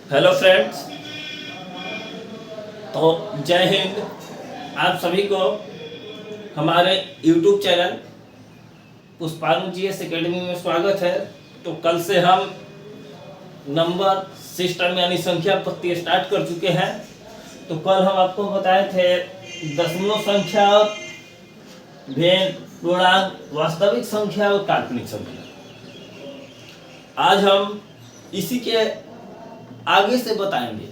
Hello friends. तो जय हिंद। आप सभी को हमारे यूट्यूब चैनल पुष्पानु जीएस एकेडमी में स्वागत है। तो कल से हम नंबर सिस्टम यानी संख्या पत्ती स्टार्ट कर चुके हैं। तो कल हम आपको बताए थे दशमलव संख्या, भेद, पूर्णांक, वास्तविक संख्या और काल्पनिक संख्या। आज हम इसी के आगे से बताएंगे।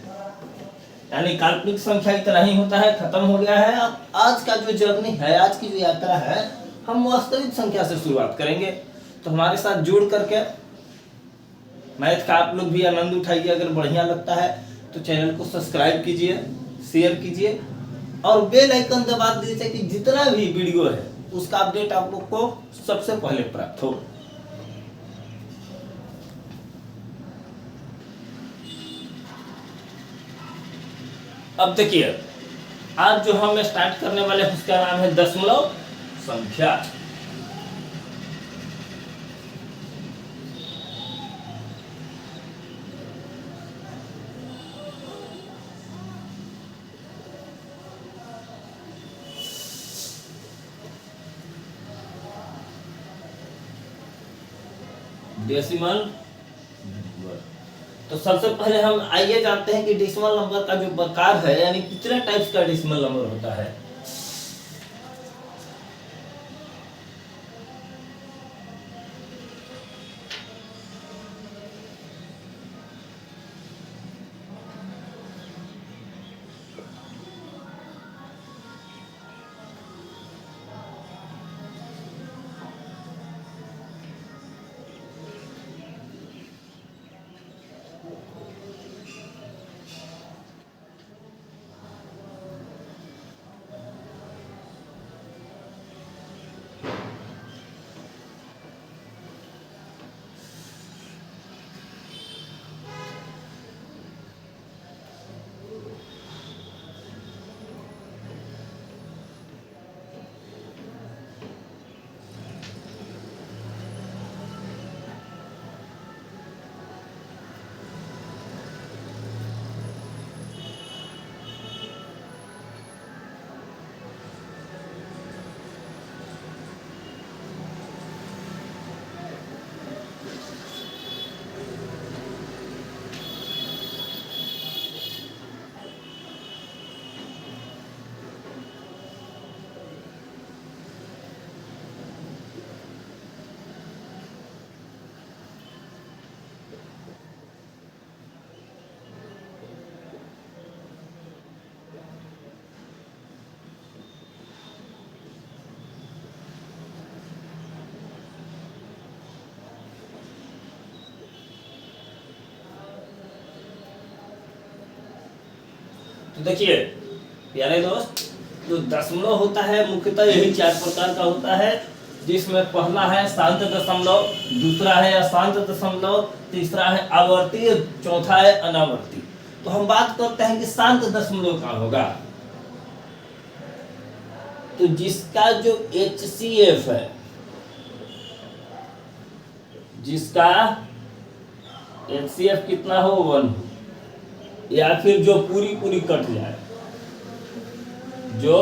यानी काल्पनिक संख्या इतना ही होता है, खत्म हो गया है। अब आज का जो जर्नी है, आज की जो यात्रा है, हम वास्तविक संख्या से शुरुआत करेंगे। तो हमारे साथ जुड़ करके मैथ का आप लोग भी आनंद उठाइए। अगर बढ़िया लगता है तो चैनल को सब्सक्राइब कीजिए, शेयर कीजिए और बेल आइकन दबा दीजिए कि जितना भी वीडियो है उसका अपडेट आप लोग को सबसे पहले प्राप्त हो। अब देखिए, आज जो हम स्टार्ट करने वाले हैं उसका नाम है दशमलव संख्या। डेसिमल। तो सबसे पहले हम आइए जानते हैं कि डेसिमल नंबर का जो प्रकार है, यानी कितने टाइप्स का डेसिमल नंबर होता है। तो देखिए प्यारे दोस्त, जो दशमलव होता है मुख्यतः यही चार प्रकार का होता है, जिसमें पहला है शांत दशमलव, दूसरा है अशांत दशमलव, तीसरा है आवर्ती, चौथा है अनावर्ती। तो हम बात करते हैं कि शांत दशमलव का होगा। तो जिसका जो HCF है, जिसका HCF कितना हो 1, या फिर जो पूरी पूरी कट जाए, जो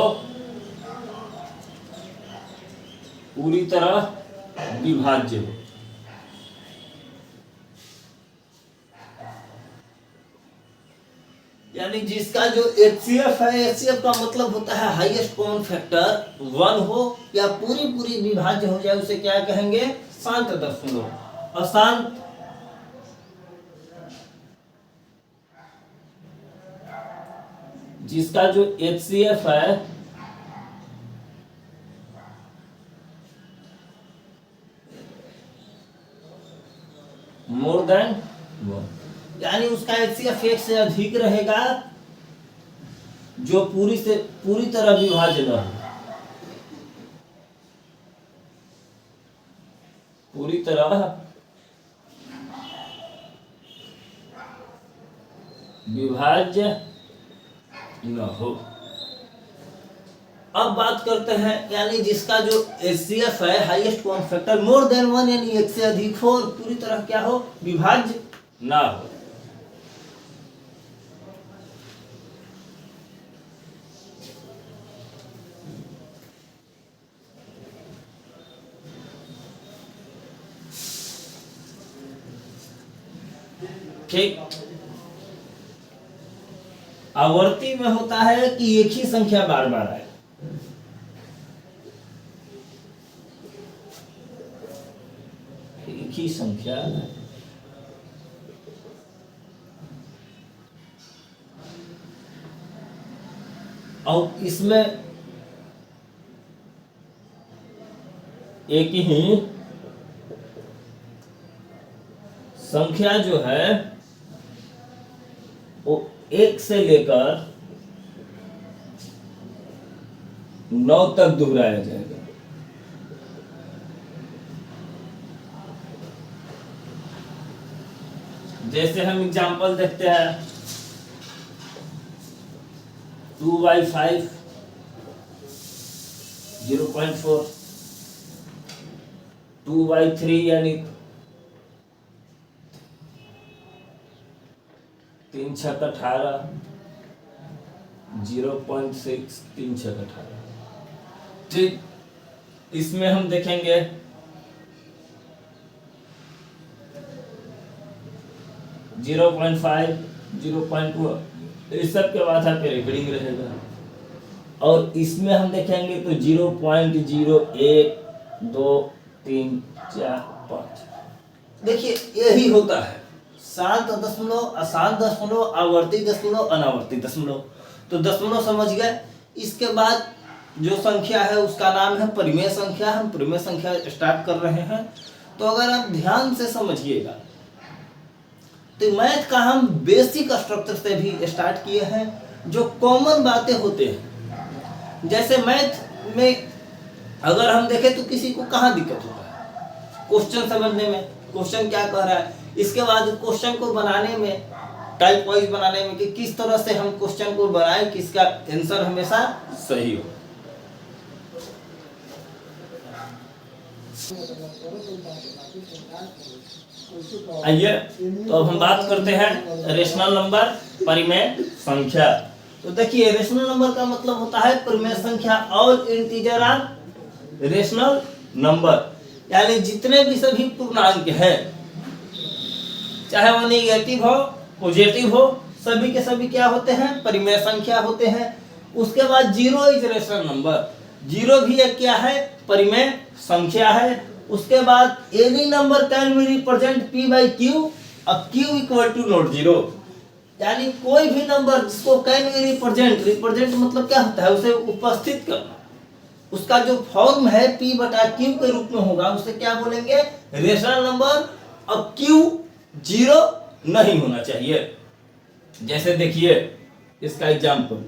पूरी तरह विभाज्य हो। यानी जिसका जो HCF है, HCF का मतलब होता है हाईएस्ट कॉमन फैक्टर 1 हो या पूरी पूरी विभाज्य हो जाए, उसे क्या कहेंगे? शांत दशमलव। अशांत जिसका जो HCF है मोर देन 1, यानी उसका HCF 1 से अधिक रहेगा, जो पूरी तरह विभाज्य न हो, पूरी तरह विभाज्य न हो। अब बात करते हैं यानी जिसका जो HCF है highest common factor more than 1 यानी एक से अधिक हो और पूरी तरह क्या हो विभाज्य ना हो। ठीक, आवर्ती में होता है कि एक ही संख्या बार बार आए। एक ही संख्या और इसमें एक ही संख्या जो है वो 1 से लेकर 9 तक दोहराया जाएगा। जैसे हम एग्जांपल देखते हैं 2/5 0.4, 2/3 यानी 3 छक 18, 0.6 3 छक 18। ठीक, इसमें हम देखेंगे 0.5 0.2 इस सब के बाद आपके रेकॉर्डिंग रहेगा। और इसमें हम देखेंगे तो 0.01 2 3 4 5। देखिए यही होता है 7 दशमलव आवर्ती दशमलव अनावर्ती दशमलव। तो दशमलव समझ गए। इसके बाद जो संख्या है उसका नाम है परिमेय संख्या। हम परिमेय संख्या स्टार्ट कर रहे हैं। तो अगर आप ध्यान से समझिएगा तो मैथ का हम बेसिक स्ट्रक्चर से भी स्टार्ट किए हैं। जो कॉमन बातें होते हैं जैसे मैथ में अगर हम देखें तो किसी को कहाँ दिक्कत होता है क्वेश्चन समझने में, क्वेश्चन क्या कह रहा है। इसके बाद क्वेश्चन को बनाने में टाइप वाइज बनाने में कि किस तरह से हम क्वेश्चन को बनाएं कि इसका आंसर हमेशा सही हो। आइए तो अब हम बात करते हैं रेशनल नंबर परिमेय संख्या। तो देखिए रेशनल नंबर का मतलब होता है परिमेय संख्या। All integer are rational number यानी जितने भी सभी पूर्णांक हैं चाहे वो नेगेटिव हो पॉजिटिव हो सभी के सभी क्या होते हैं परिमेय संख्या होते हैं। उसके बाद 0 इज रेशनल नंबर। 0 भी एक क्या है परिमेय संख्या है। उसके बाद any number can be represent p by q अब q इक्वल टू नॉट 0 यानी कोई भी नंबर जिसको कैन बी रिप्रेजेंट मतलब क्या होता है उसे उपस्थित करना। उसका जो फॉर्म है p बटा q के रूप में होगा उसे क्या बोलेंगे रेशनल नंबर। अब q 0 नहीं होना चाहिए। जैसे देखिए इसका एग्जांपल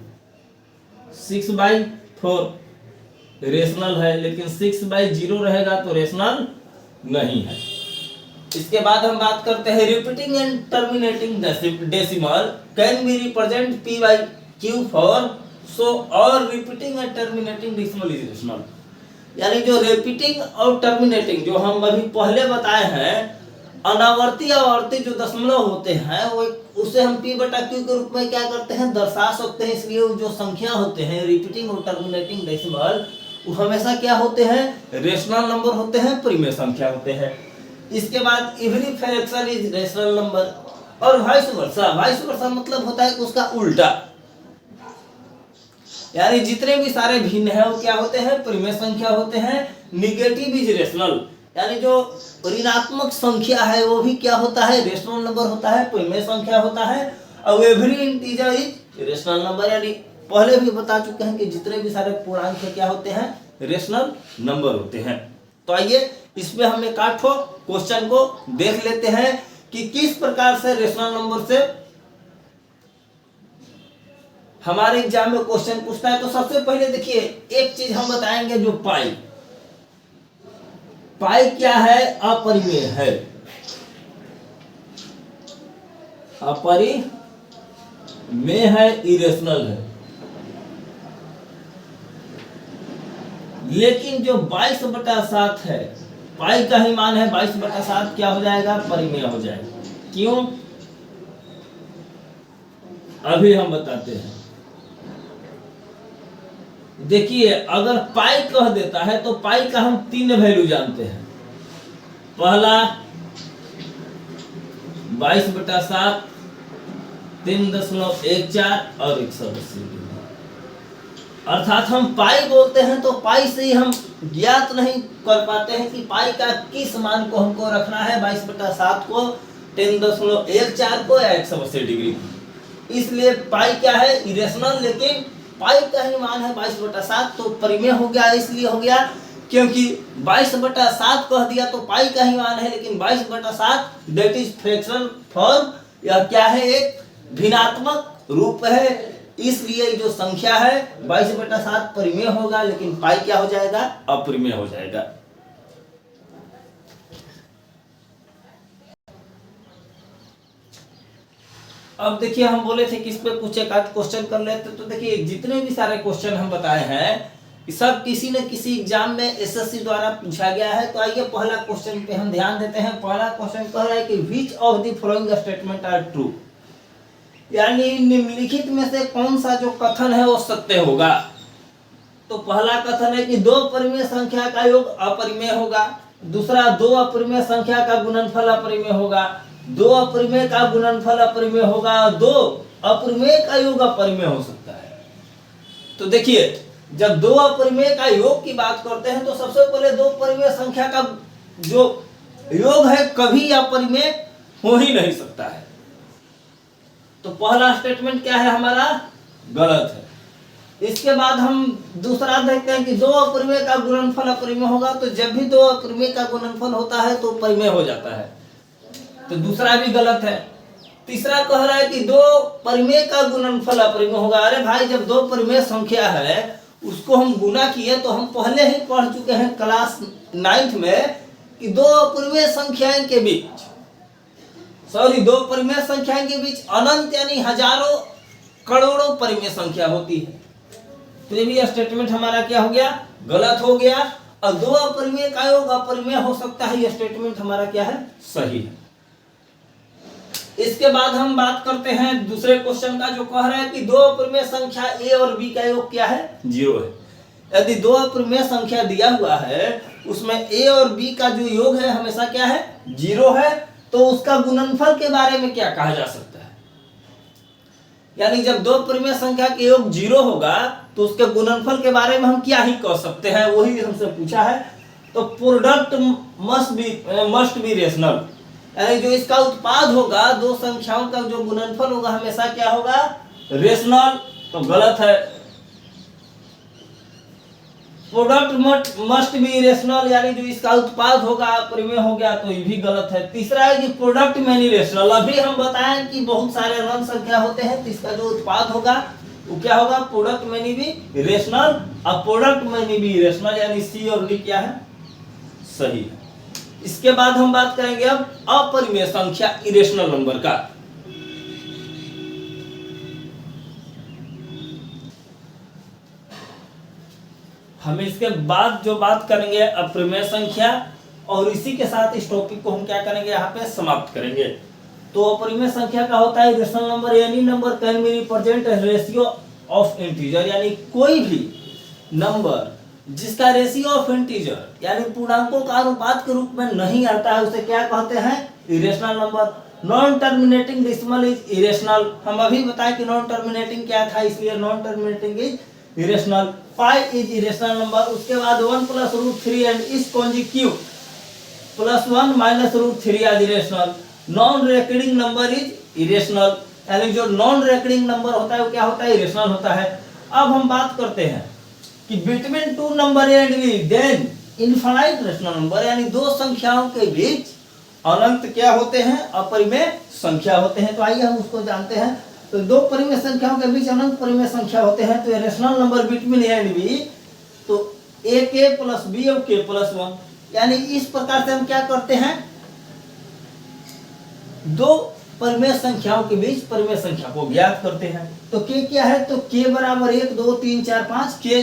6/4 रेशनल है लेकिन 6/0 रहेगा तो रेशनल नहीं है। इसके बाद हम बात करते हैं repeating and terminating decimal can be represent p by q for so और repeating and terminating decimal is rational. यानी जो रिपीटिंग और टर्मिनेटिंग जो हम अभी पहले बताए हैं अनावर्ती आवर्ती जो दशमलव होते हैं वो उसे हम p बटा q के रूप में क्या करते हैं दर्शा सकते हैं। इसलिए जो संख्या होते हैं रिपीटिंग और टर्मिनेटिंग डेसिमल वो हमेशा क्या होते हैं रेशनल नंबर होते हैं परिमेय संख्या होते हैं। इसके बाद every fraction is rational number और वाइस वर्सा मतलब होता है कि उसका उल्टा यानी जितने भी सारे भिन्न है वो क्या होते हैं परिमेय संख्या होते हैं। निगेटिव इज रेशनल यानी जो ऋणात्मक संख्या है वो भी क्या होता है रेशनल नंबर होता है परिमेय संख्या होता है। और every integer is rational number यानी पहले भी बता चुके हैं कि जितने भी सारे पूर्णांक क्या होते हैं रेशनल नंबर होते हैं। तो आइए इसमें हम एक 8 क्वेश्चन को देख लेते हैं कि किस प्रकार से रेशनल नंबर से हमारे एग्जाम में क्वेश्चन पूछता है। तो सबसे पहले देखिए एक चीज हम बताएंगे जो पाई क्या है अपरिमेय है। अपरिमेय है इरेशनल है। लेकिन जो 22/7 है, पाई का ही मान है 22/7, क्या हो जाएगा? परिमेय हो जाएगा। क्यों? अभी हम बताते हैं। देखिए, अगर पाई कह देता है तो पाई का हम 3 वैल्यू जानते हैं। पहला 22/7, 3.14 और 180 डिग्री। अर्थात हम पाई बोलते हैं तो पाई से ही हम ज्ञात नहीं कर पाते हैं कि पाई का किस मान को हमको रखना है, 22/7 को, 3.14 को या 180 डिग्री। इसलिए पाई क्या है? इरेशनल, लेकिन पाई का ही मान है 22/7, तो परिमेय हो गया। इसलिए हो गया क्योंकि 22/7 कह दिया तो पाई का ही मान है, लेकिन 22/7 दैट इज फ्रैक्शनल फॉर्म, या क्या है? एक भिन्नात्मक रूप है। इसलिए जो संख्या है 22/7 परिमेय होगा, लेकिन पाई क्या हो जाएगा? अपरिमेय हो जाएगा। अब देखिए, हम बोले थे कि इस पे कुछ एक आध क्वेश्चन कर लेते, तो देखिए जितने भी सारे क्वेश्चन हम बताए हैं सब किसी न किसी एग्जाम में एसएससी द्वारा पूछा गया है। तो आइए पहला क्वेश्चन पे हम ध्यान देते हैं। पहला क्वेश्चन कह रहा है कि which of the following statement are true, यानी निम्नलिखित में से कौन सा जो कथन है वो सत्य होगा। तो पहला कथन है कि 2 परिमेय संख्या का योग अपरिमेय होगा। दूसरा, 2 अपरिमेय संख्या का गुणनफल अपरिमेय होगा। 2 अपरिमेय का गुणनफल अपरिमेय होगा। 2 अपरिमेय का योग अपरिमेय हो सकता है। तो देखिए, जब 2 अपरिमेय का योग की बात करते हैं तो सबसे पहले 2 परिमेय संख्या का जो योग है कभी अपरिमेय हो ही नहीं सकता है। तो पहला स्टेटमेंट क्या है हमारा? गलत है। इसके बाद हम दूसरा देखते हैं कि 2 अपरिमेय का गुणनफल अपरिमेय होगा। तो जब भी 2 अपरिमेय का गुणनफल होता है तो परिमेय हो जाता है, तो दूसरा भी गलत है। तीसरा कह रहा है कि 2 परिमेय का गुणनफल अपरिमेय होगा। अरे भाई, जब 2 परिमेय संख्या है उसको हम गुना किए, तो हम पहले ही पढ़ चुके हैं क्लास 9th में कि 2 अपरिमेय संख्याएं के बीच 2 परिमेय संख्याएं के बीच अनंत यानी हजारों करोड़ों परिमेय संख्या होती है। तो ये भी स्टेटमेंट हमारा क्या हो गया? गलत हो गया। और 2 अपरिमेय का योग अपरिमेय हो सकता है, ये स्टेटमेंट हमारा क्या है? सही है। इसके बाद हम बात करते हैं दूसरे क्वेश्चन का, जो कह रहा है कि 2 अपरिमेय संख्या ए और बी का योग क्या है? 0 है। यदि 2 अपरिमेय संख्या दिया हुआ है उसमें ए और बी का जो योग है हमेशा क्या है? 0 है। तो उसका गुणनफल के बारे में क्या कहा जा सकता है? यानी जब 2 परिमेय संख्या के योग 0 होगा तो उसके गुणनफल के बारे में हम क्या ही कह सकते हैं, वही हमसे पूछा है। तो प्रोडक्ट मस्ट बी रेशनल, यानी जो इसका उत्पाद होगा 2 संख्याओं का जो गुणनफल होगा हमेशा क्या होगा? रेशनल। तो गलत है। प्रोडक्ट मस्ट बी रेशनल, यानी जो इसका उत्पाद होगा परिमेय हो गया, तो ये भी गलत है। तीसरा है कि प्रोडक्ट मैनी रेशनल। अभी हम बताएं कि बहुत सारे ऋण संख्या होते हैं तो इसका जो उत्पाद होगा वो क्या होगा? Product many be rational. अब प्रोडक्ट मैनी बी रेशनल यानी सी और डी क्या है? सही है। इसके बाद हम बात करेंगे अब अपरिमेय संख्या इरेशनल नंबर का। हम इसके बाद जो बात करेंगे अपरिमेय संख्या, और इसी के साथ इस टॉपिक को हम क्या करेंगे? यहाँ पे समाप्त करेंगे। तो अपरिमेय संख्या का होता है rational number, any number can be represent ratio of integer, यानी कोई भी नंबर जिसका रेशियो ऑफ इंटीजर यानी पूर्णांकों का अनुपात के रूप में नहीं आता है उसे क्या कहते हैं? Irrational number. Non terminating decimal is irrational. हम अभी बताएं कि नॉन टर्मिनेटिंग क्या था, इसलिए non terminating is irrational. Pi is irrational number. उसके बाद 1 + √3 एंड इस कॉन्जिक्यूट +1 - √3 आज irrational. Non recurring number is irrational, यानी जो नॉन रेकरिंग नंबर होता है वो क्या होता है? इरेशनल होता है। अब हम बात करते हैं कि between 2 number and b then infinite rational number, यानी 2 संख्याओं के बीच अनंत क्या होते हैं? अपरिमेय संख्या होते हैं। तो आइए हम उसको जानते हैं। तो 2 परिमेय संख्याओं के बीच अनंत परिमेय संख्या होते हैं। तो rational number between a and b, तो ए के प्लस बी और के प्लस 1, यानी इस प्रकार से हम क्या करते हैं? 2 परिमेय संख्याओं के बीच परिमेय संख्या को ज्ञात करते हैं। तो के क्या है? तो के बराबर 1 2 3 4 5, के